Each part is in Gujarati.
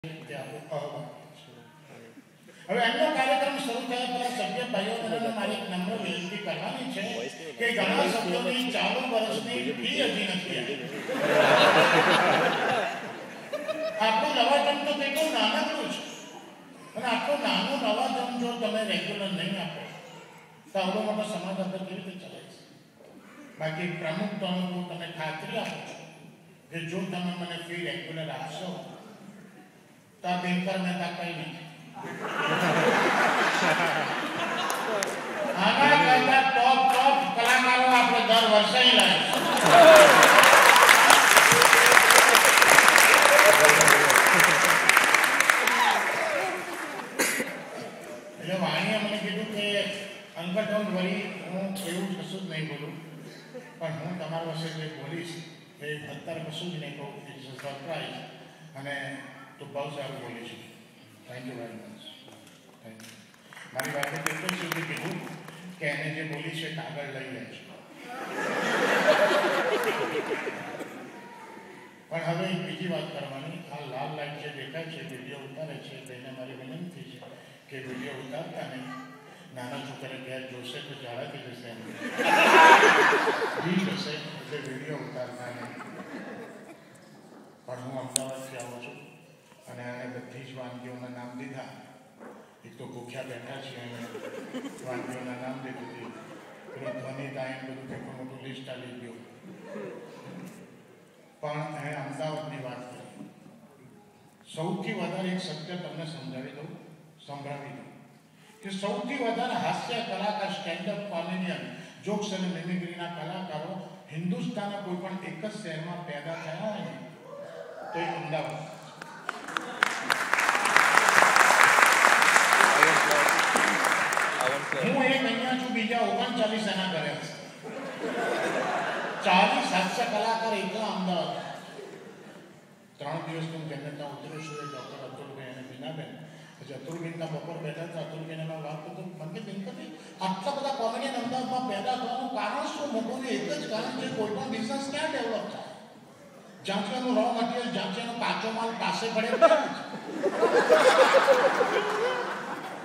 હવે એમનો કાર્યક્રમ શરૂ થયા પહેલા સભ્ય ભાઈઓને મારી એક નમ્ર વિનંતી કરવાની છે કે ઘણા સભ્યોની ચાલુ વર્ષની ફી હજી નથી આપણું નવાજમ તો કેટલું નાનકડું છે અને આટલું નાનું નવાજમ જો તમે રેગ્યુલર નહીં આપો તો આવડો મોટો સમાજ અંદર કેવી રીતે ચાલે છે. બાકી પ્રમુખતાનો હું તમને ખાતરી આપું છું કે જો તમે મને ફી રેગ્યુલર આપશો તો આ બેંકર મહેતા કઈ નહીં આના કરતા ટોપ કલાકારો આપણે દર વર્ષે લાવીશું. એટલે વાણીએ મને કીધું કે અંકલ ડોન્ટ વરી, હું એવું કશું જ નહીં બોલું, પણ હું તમારા વિશે જે બોલીશ એ અત્યારે કશું જ નહીં કહું. ઇટ્સ અ સરપ્રાઈઝ અને તો બહુ સારું બોલીશ. Thank you very much. Thank you. મારી વાતે કેટલું સુધી કીધું કે એને જે બોલી છે કાગળ લઈ લે છે. પણ હવે એક બીજી વાત કરવાની. આ લાલ લાઈટ જે દેખાય છે વિડીયો ઉતારે છે તેને મારી વિનંતી છે કે વિડીયો ઉતારતા નહીં. નાના છોકરા ઘેર જોશે તો ઝાડાથી જશે એમ જશે એટલે વિડીયો ઉતારતા નહીં. પણ હું અમદાવાદથી આવું છું અને આને બધી જ વાનગીઓના નામ દીધા. એક તો ભૂખ્યા બેઠા છીએ અને વાનગીઓના નામ દીધું હતું. પેલું ધ્વનિ ગાયન બધું કેટલું મોટું લિસ્ટ આવી ગયું. પણ એણે અમદાવાદની વાત કરી. સૌથી વધારે એક સત્ય તમને સમજાવી દઉં, સંભળાવી દઉં કે સૌથી વધારે હાસ્ય કલાકાર, સ્ટેન્ડઅપ કોમેડિયન, જોક્સ અને મિમિક્રીના કલાકારો હિન્દુસ્તાનના કોઈ પણ એક જ શહેરમાં પેદા થયા હોય ને તો એ અમદાવાદ. હું એક અહીંયા છું, બીજા 39 એના ઘરે છે. 40 હાસ્ય કલાકાર એકલા અમદાવાદ. 3 દિવસ હું જેમને ત્યાં ઉતર્યો છું એ ડૉક્ટર અતુલભાઈ અને બીનાબેન. પછી અતુલબેનના બપોર બેઠા હતા. અતુલબેન એમાં વાત કરતો મને બેનકતી આટલા બધા કોમેડિયન અમદાવાદમાં પેદા થવાનું કારણ શું? મૂકોને એક જ કારણ છે, કોઈ પણ બિઝનેસ ક્યાં ડેવલપ થાય જ્યાં છે એનું રો મટીરિયલ, જ્યાં છે એનો કાચો માલ પાસે પડે.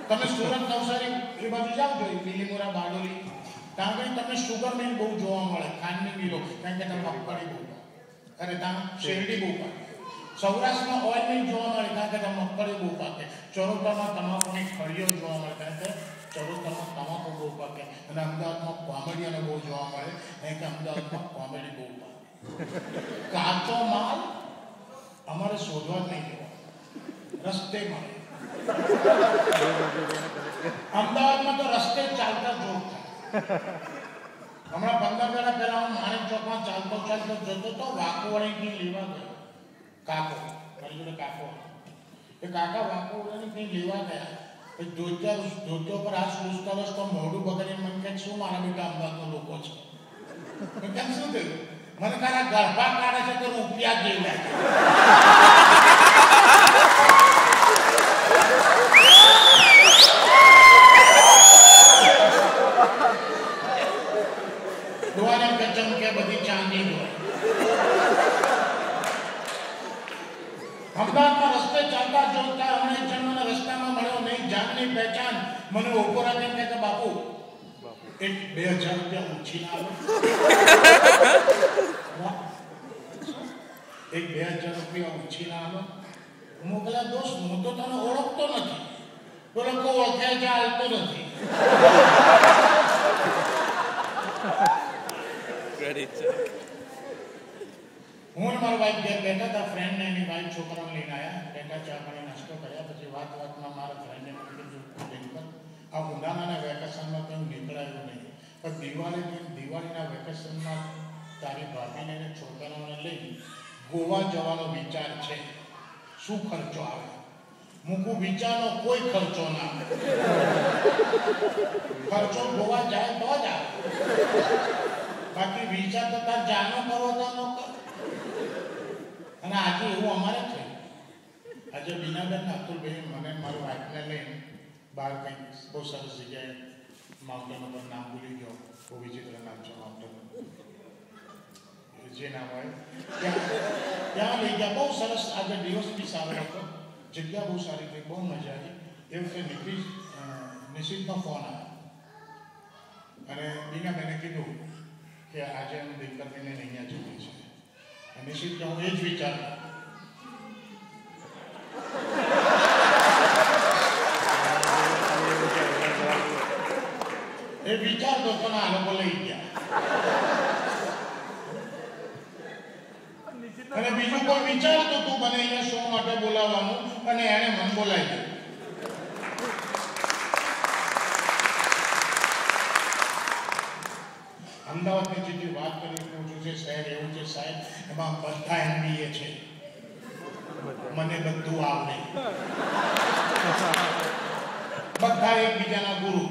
તમે સુરત, નવસારી એ બાજુ જાઓ છો, બીલીમોરા, બારડોલી, ત્યાં આગળ તમને શુગર મિલ બહુ જોવા મળે, ખાંડની મિલો, કારણ કે ત્યાં મગફળી બહુ પાકે અને ત્યાં શેરડી બહુ પાકે. સૌરાષ્ટ્રમાં ઓઇલ મિલ જોવા મળે, કારણ કે ત્યાં મગફળી બહુ પાકે. ચરોતરમાં તમાકુની ખડીઓ જોવા મળે, કારણ કે ચરોતરમાં તમાકુ બહુ પાકે. અને અમદાવાદમાં કોમેડિયનો બહુ જોવા મળે, કારણ કે અમદાવાદમાં કોમેડી બહુ પાકે. કાચો માલ અમારે શોધવા જ નહીં જવા, રસ્તે મળે. અમદાવાદમાં તો રસ્તે ચાલતા જોક થાય. હમણાં 15 દાડા પહેલા હું માણેક ચોકમાં ચાલતો જતો તો વાકોવણીથી લેવા ગયો. કાકો મારી જોડે કાકો, એ કાકા વાકોવણીથી લેવા ગયા. ધોતિયા પર હાથ પૂછતા તો મોઢું બગડીને મને કહે શું મારા બેટા અમદાવાદનો લોકો છે. કેમ શું થયું? મને તારા ગર્ભા કાઢે છે તો રૂપિયા જેવું લાગે. ચમકે બધી ચાંદી હોય. અમદાવાદમાં રસ્તે ચાલતા જોતા હમણાં એક જણ મને રસ્તામાં મળ્યો, નહીં જાનની પહેચાન. મને ઉભો રાખીને કહે બાપુ એક 2000 રૂપિયા ઉછીના આવો. એક 2000 રૂપિયા ઉછીના આવો. મોકલા દોસ્ત, હું તો તને ઓળખતો નથી. બોલો કોઈ ઓળખે છે હાલતો નથી. હું મારો વાઈફ ઘેર બેઠા હતા. ફ્રેન્ડને એની વાઈફ છોકરાને લઈને આવ્યા. બેઠા ચા પાણી નાસ્તો કર્યા. પછી વાતમાં મારા ફ્રેન્ડને મને કીધું આ ઉનાળાના વેકેશનમાં તો નીકળાયું નહીં, પણ દિવાળીના વેકેશનમાં તારી ભાભીને અને છોકરાઓને લઈ ગોવા જવાનો વિચાર છે. શું ખર્ચો આવે? મૂકું વિચારનો કોઈ ખર્ચો ના આવે. ખર્ચો ગોવા જાય તો જ આવે, બાકી વિચાર તો તાર જાનો કરવો તો ન કર. અને આજે એવું અમારે થયું. આજે બીનાબેન અતુલભાઈ મને મારી વાઈફને લઈને બહાર કંઈક બહુ સરસ જગ્યાએ માઉન્ટેન ઉપર, નામ ભૂલી ગયો, બહુ વિચિત્ર નામ છે માઉન્ટેન, જે નામ હોય ત્યાં લઈ ગયા. બહુ સરસ આજે દિવસ બી સારો હતો. જગ્યા બહુ સારી થઈ, બહુ મજા આવી. એ વખતે નિશિતનો ફોન આવ્યો અને બીનાબેને કીધું કે આજે અમે દીકરીને અહીંયા જઈએ છીએ. નિશિત કે હું એ જ વિચારતો તો આ લોકો લઈ ગયા અને બીજું કોઈ વિચારતું તું મને અહીંયા શો માટે બોલાવવાનું અને એને મન બોલાવી દીધું. અમદાવાદની જેટલી વાત કરી છું છે શહેર એવું છે સાહેબ, એમાં બધા MBA છે, મને બધું આવડે, બધા એકબીજાના ગુરુ.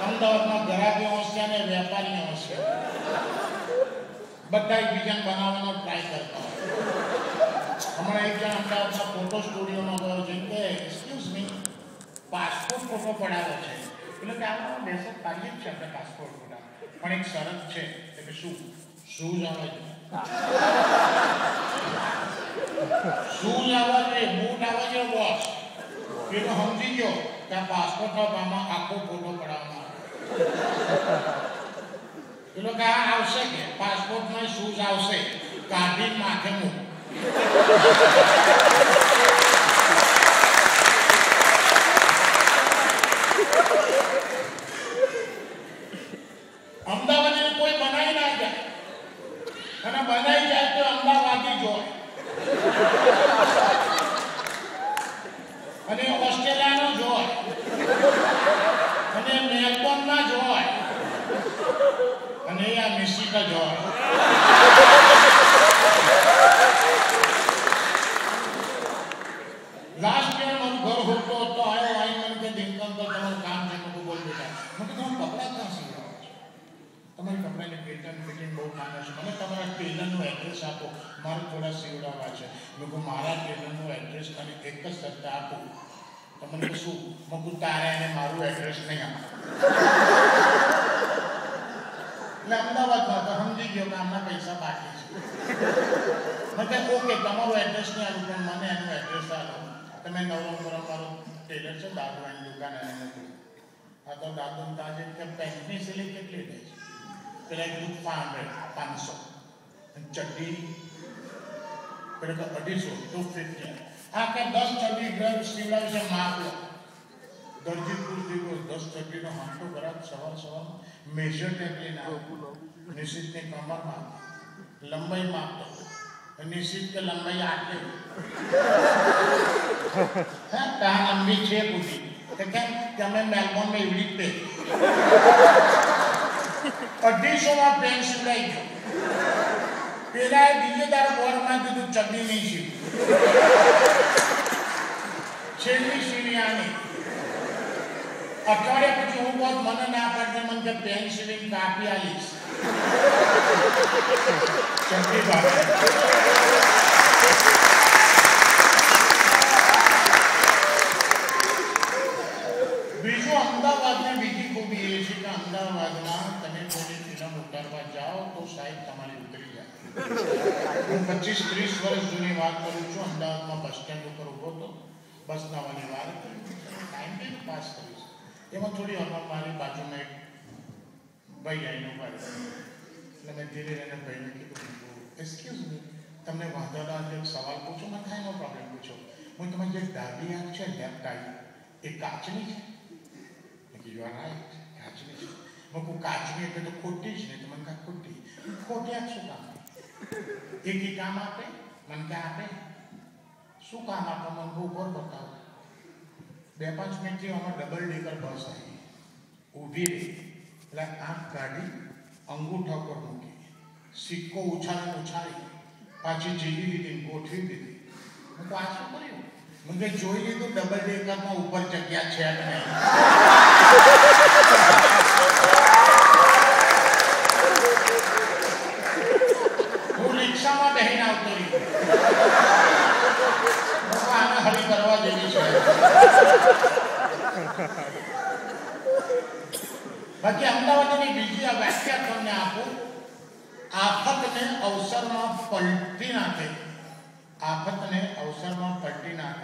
અમદાવાદમાં ગ્રાહકો હશે અને વેપારીઓ હશે, બધા એકબીજાને બનાવવાનો ટ્રાય કરતા હોય. હમણાં એક જણ અમદાવાદના ફોટો સ્ટુડિયોમાં ગયો જેમ કે એક્સક્યુઝ મી પાસપોર્ટ ફોટો પડાવ્યો છે એટલે કે આમાં બેસે પાડીએ જ છે આપણે પાસપોર્ટ ફોટા, પણ એક શરત છે કે શું શૂઝ આવે છે, શૂઝ આવવા જોઈએ, બૂટ આવવા જોઈએ બોસ. પેલો સમજી ગયો કે આ પાસપોર્ટ આમાં આખો ફોટો પડાવવાનો. પેલો કે આ આવશે કે પાસપોર્ટમાં શૂઝ આવશે, કાઢીને માથે મૂક. અમદાવાદ કોઈ બનાવી ના જાય અને બનાવી જાય તો અમદાવાદી જ હોય અને ઓસ્ટ્રેલિયાનો જ હોય અને મેલબોર્નના જ હોય અને આ નિશ્ચિત જ હોય. લાસ્ટ યર મારું ઘર હોતો હતો, આવ્યો આવીને મને કે દિનકર તમારું કામ છે. મેં બોલ બેટા, મેં કીધું તમે કપડાં ક્યાં સીવડાવો છો? તમારી કપડાની પેટર્ન ફિટિંગ બહુ માને છે, મને તમારા ટેલરનું એડ્રેસ આપો, મારે થોડા સીવડાવવા છે. મેં કહું મારા ટેલરનું એડ્રેસ અને એક જ શબ્દ આપો તો મને શું? મેં કહું તારે એને મારું એડ્રેસ નહીં આપો. એટલે અમદાવાદમાં તો સમજી ગયો કે આમના પૈસા બાકી છે. મેં કહે ઓકે તમારું એડ્રેસ નહીં આવું પણ મને એનું એડ્રેસ આપો. તમે નવરંગપુરમ મારો ટેલર છે, દાદુભાઈની દુકાન એને મોકલું. હા તો દાદુ તાજે કે પેન્ટની સિલાઈ કેટલી થઈ છે? પેલા કીધું 500 ચડ્ડી પેલા કે 250 આ કે 10 ચડ્ડી ડ્રેસ સીવડાવી છે માપ લો. દરજી પૂછતી 10 ચડ્ડીનો હાંટો કરાવ સવાર મેજર ટેપ લઈને આવો. નિશ્ચિતની કમર માપ, લંબાઈ માપતો. નિશ્ચિત કે લંબાઈ આટલી હા ત્યાં લંબી છે પૂછી કે કેમ કે અમે મેલબોર્નમાં એવડી જ પહેરી 250 પેન્ટ સીવડાઈ ગયો. પેલા બીજે તારે બોર્ડમાં કીધું ચડ્ડી નહીં સીવી, છેલ્લી સીવી આની. અઠવાડિયા પછી હું બહુ મને ના પાડે, મને કે પેન્ટ સીવીને કાપી આલીશ. ચડ્ડી બાબા બીજું અમદાવાદની બીજી ખૂબી એ છે કે અમદાવાદમાં તમે કોઈ ફિલ્મ ઉતારવા જાઓ તો સાહેબ તમારી ઉતરી જાય. હું 25-30 વર્ષ જૂની વાત કરું છું. અમદાવાદમાં બસ સ્ટેન્ડ ઉપર ઊભો હતો, બસ નાવાની વાર ટાઈમ બી પાસ કરીશ. એમાં થોડી વાર મારી બાજુમાં એક ભાઈ આવીને ઉભા એટલે મેં ધીરે એને ભાઈને કીધું એક્સક્યુઝ મી તમને વાંધો ના એક સવાલ પૂછો? મને થાય નો પ્રોબ્લેમ પૂછો. હું તમારી જે ડાબી આંખ છે લેફ્ટ આઈ એ કાચની છે? યુ આર રાઈટ, કાચની છે. હું કહું કાચની એટલે તો ખોટી જ નહીં. તો મને કાં ખોટી ખોટી આંખ શું કામ? એક કામ આપે મને ક્યાં આપે? શું કામ આપે મને બહુ ઉપર બતાવો. 2-5 મિનિટથી આમાં ડબલ ડેકર બસ આવી ઊભી રહી એટલે આંખ કાઢી અંગૂઠા ઉપર મૂકી, સિક્કો ઉછાળી પાછી જીવી દીધી, ગોઠવી દીધી. હું તો આ શું કર્યું? મને જોઈ લીધું ડબલ ડેકરમાં ઉપર જગ્યા છે કે નહીં. હું રિક્ષામાં બેહીને આવતો રહ્યો. આને હરી કરવા જેવી છે. બાકી અમદાવાદની બીજી આ વ્યાખ્યા તમને આપું. આફતને અવસરમાં પલટી નાખે આફતને અવસરમાં પલટી નાખે